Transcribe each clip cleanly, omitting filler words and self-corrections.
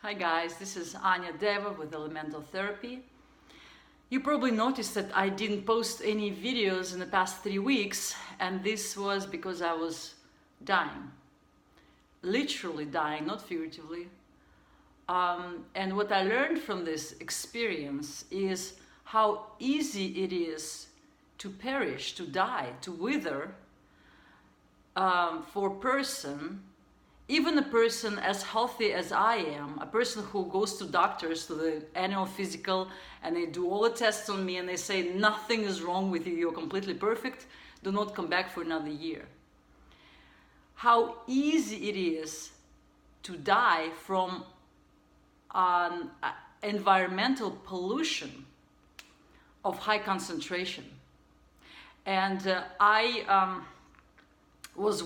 Hi guys, this is Anya Deva with Elemental Therapy. You probably noticed that I didn't post any videos in the past 3 weeks, and this was because I was dying. Literally dying, not figuratively. And what I learned from this experience is how easy it is to perish, to die, to wither for a person, even a person as healthy as I am, a person who goes to doctors, to the annual physical, and they do all the tests on me and they say nothing is wrong with you, you're completely perfect, do not come back for another year. How easy it is to die from an environmental pollution of high concentration. And I was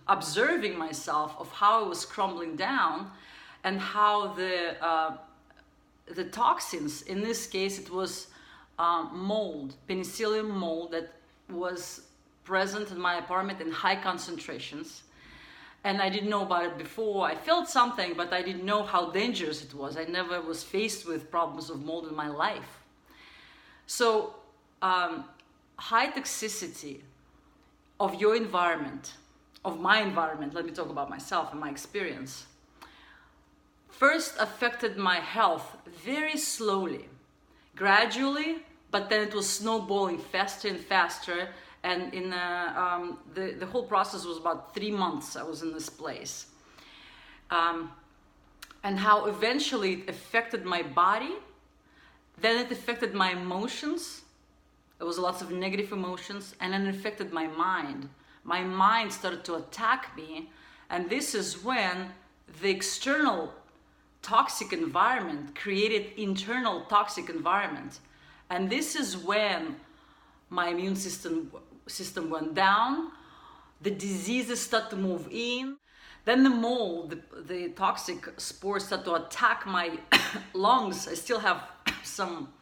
observing myself of how I was crumbling down, and how the toxins, in this case it was mold, penicillium mold, that was present in my apartment in high concentrations. And I didn't know about it before. I felt something, but I didn't know how dangerous it was. I never was faced with problems of mold in my life. So high toxicity of your environment, of my environment, let me talk about myself and my experience, first affected my health very slowly, gradually, but then it was snowballing faster and faster. And in the whole process was about 3 months I was in this place. And how eventually it affected my body, then it affected my emotions. There was lots of negative emotions, and then it affected my mind. My mind started to attack me, and this is when the external toxic environment created internal toxic environment. And this is when my immune system went down, the diseases start to move in, then the mold, the toxic spores start to attack my lungs. I still have some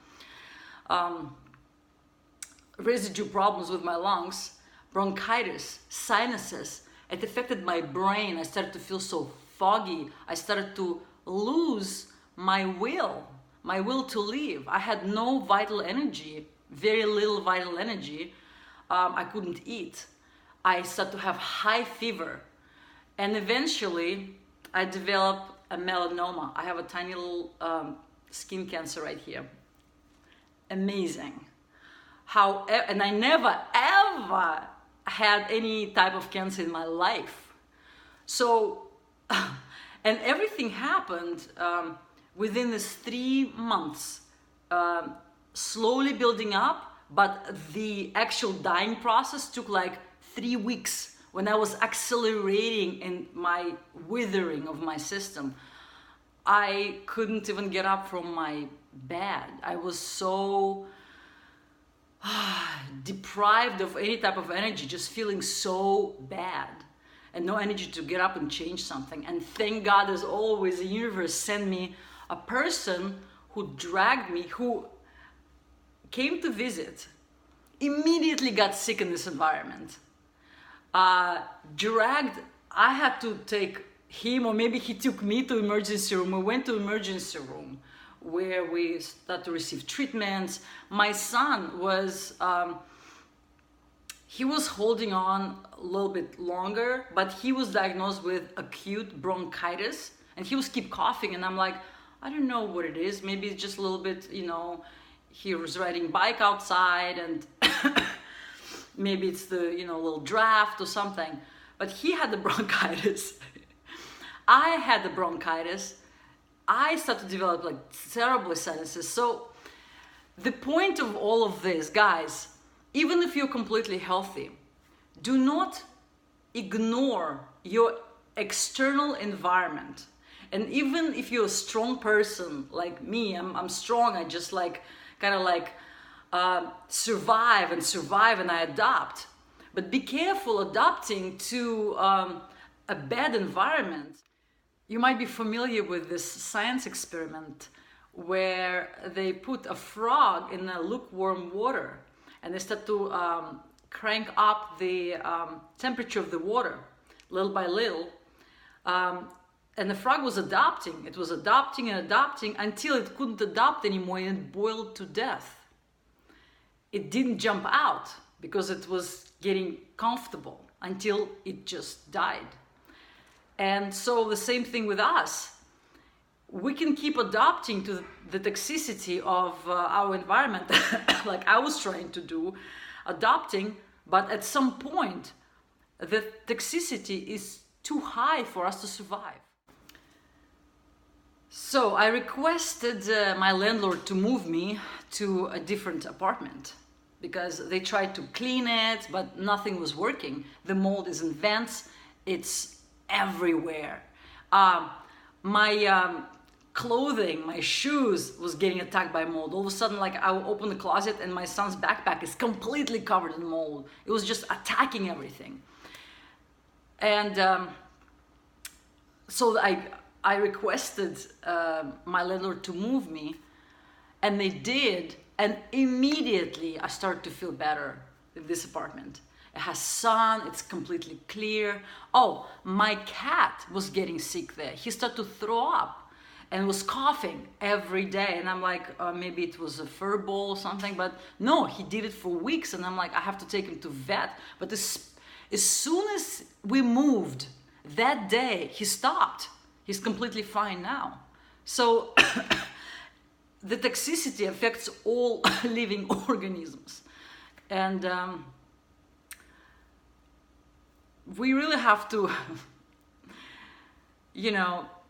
residue problems with my lungs, bronchitis, sinuses. It affected my brain. I started to feel so foggy. I started to lose my will to live. I had no vital energy, very little vital energy. I couldn't eat. I started to have high fever. And eventually I developed a melanoma. I have a tiny little skin cancer right here. Amazing. And I never ever had any type of cancer in my life. So, and everything happened within this 3 months, slowly building up, but the actual dying process took like 3 weeks, when I was accelerating in my withering of my system. I couldn't even get up from my bed. I was so deprived of any type of energy, just feeling so bad, and no energy to get up and change something. And thank God, as always, the universe sent me a person who dragged me, who came to visit, immediately got sick in this environment, I had to take him, or maybe he took me to emergency room. We went to emergency room where we started to receive treatments. My son was, he was holding on a little bit longer, but he was diagnosed with acute bronchitis, and he was keep coughing, and I'm like, I don't know what it is. Maybe it's just a little bit, he was riding bike outside, and maybe it's the, little draft or something. But he had the bronchitis. I had the bronchitis. I started to develop like terrible sinuses. So the point of all of this, guys, even if you're completely healthy, do not ignore your external environment. And even if you're a strong person like me, I'm strong. I just survive and I adapt. But be careful adapting to a bad environment. You might be familiar with this science experiment where they put a frog in a lukewarm water, and they start to crank up the temperature of the water little by little. And the frog was adapting. It was adapting and adapting until it couldn't adapt anymore and it boiled to death. It didn't jump out because it was getting comfortable until it just died. And so the same thing with us. We can keep adapting to the toxicity of our environment, like I was trying to do, adapting, but at some point, the toxicity is too high for us to survive. So I requested my landlord to move me to a different apartment because they tried to clean it, but nothing was working. The mold is in vents, it's everywhere. My clothing, my shoes was getting attacked by mold. All of a sudden, like I will open the closet and my son's backpack is completely covered in mold. It was just attacking everything. And so I requested my landlord to move me, and they did, and immediately I started to feel better in this apartment. It has sun, it's completely clear. Oh, my cat was getting sick there. He started to throw up and was coughing every day. And I'm like, maybe it was a fur ball or something, but no, he did it for weeks. And I'm like, I have to take him to vet. But as soon as we moved, that day, he stopped. He's completely fine now. So the toxicity affects all living organisms. And we really have to,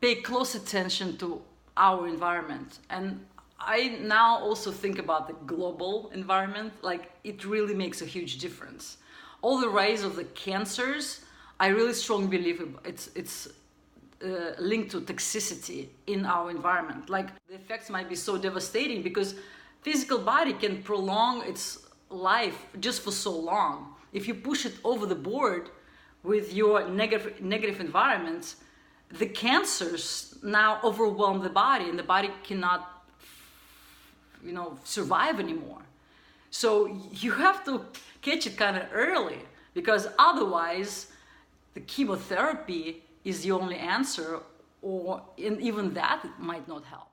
pay close attention to our environment. And I now also think about the global environment, like it really makes a huge difference. All the rise of the cancers, I really strongly believe it's linked to toxicity in our environment. Like the effects might be so devastating because physical body can prolong its life just for so long. If you push it over the board with your negative environments, the cancers now overwhelm the body and the body cannot, survive anymore. So you have to catch it kind of early because otherwise the chemotherapy is the only answer, and even that might not help.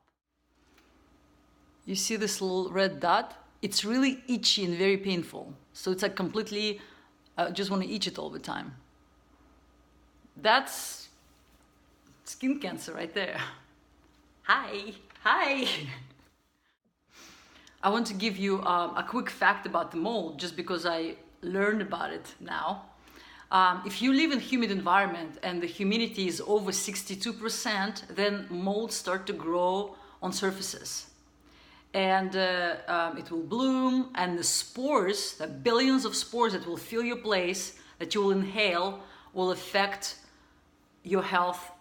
You see this little red dot? It's really itchy and very painful. So it's like completely, I just want to itch it all the time. That's skin cancer right there. Hi. I want to give you a quick fact about the mold, just because I learned about it now. If you live in a humid environment and the humidity is over 62%, then molds start to grow on surfaces. And it will bloom, and the spores, the billions of spores that will fill your place, that you will inhale, will affect your health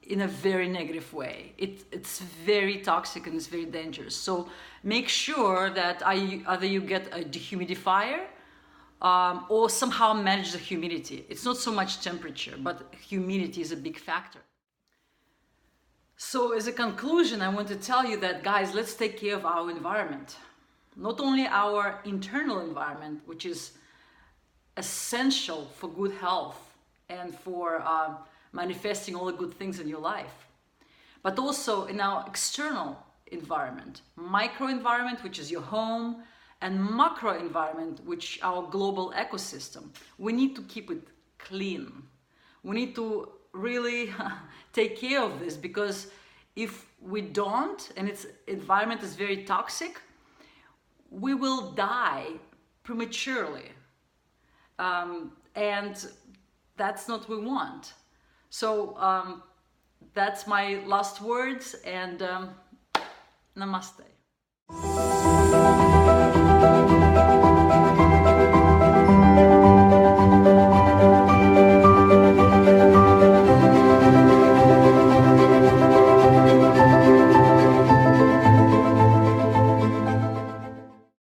in a very negative way. It's very toxic and it's very dangerous. So make sure that either you get a dehumidifier or somehow manage the humidity. It's not so much temperature, but humidity is a big factor. So as a conclusion, I want to tell you that, guys, let's take care of our environment. Not only our internal environment, which is essential for good health and for manifesting all the good things in your life, but also in our external environment, microenvironment, which is your home, and macro environment, which our global ecosystem. We need to keep it clean. We need to really take care of this, because if we don't, and its environment is very toxic, we will die prematurely. And that's not what we want. So that's my last words, and namaste.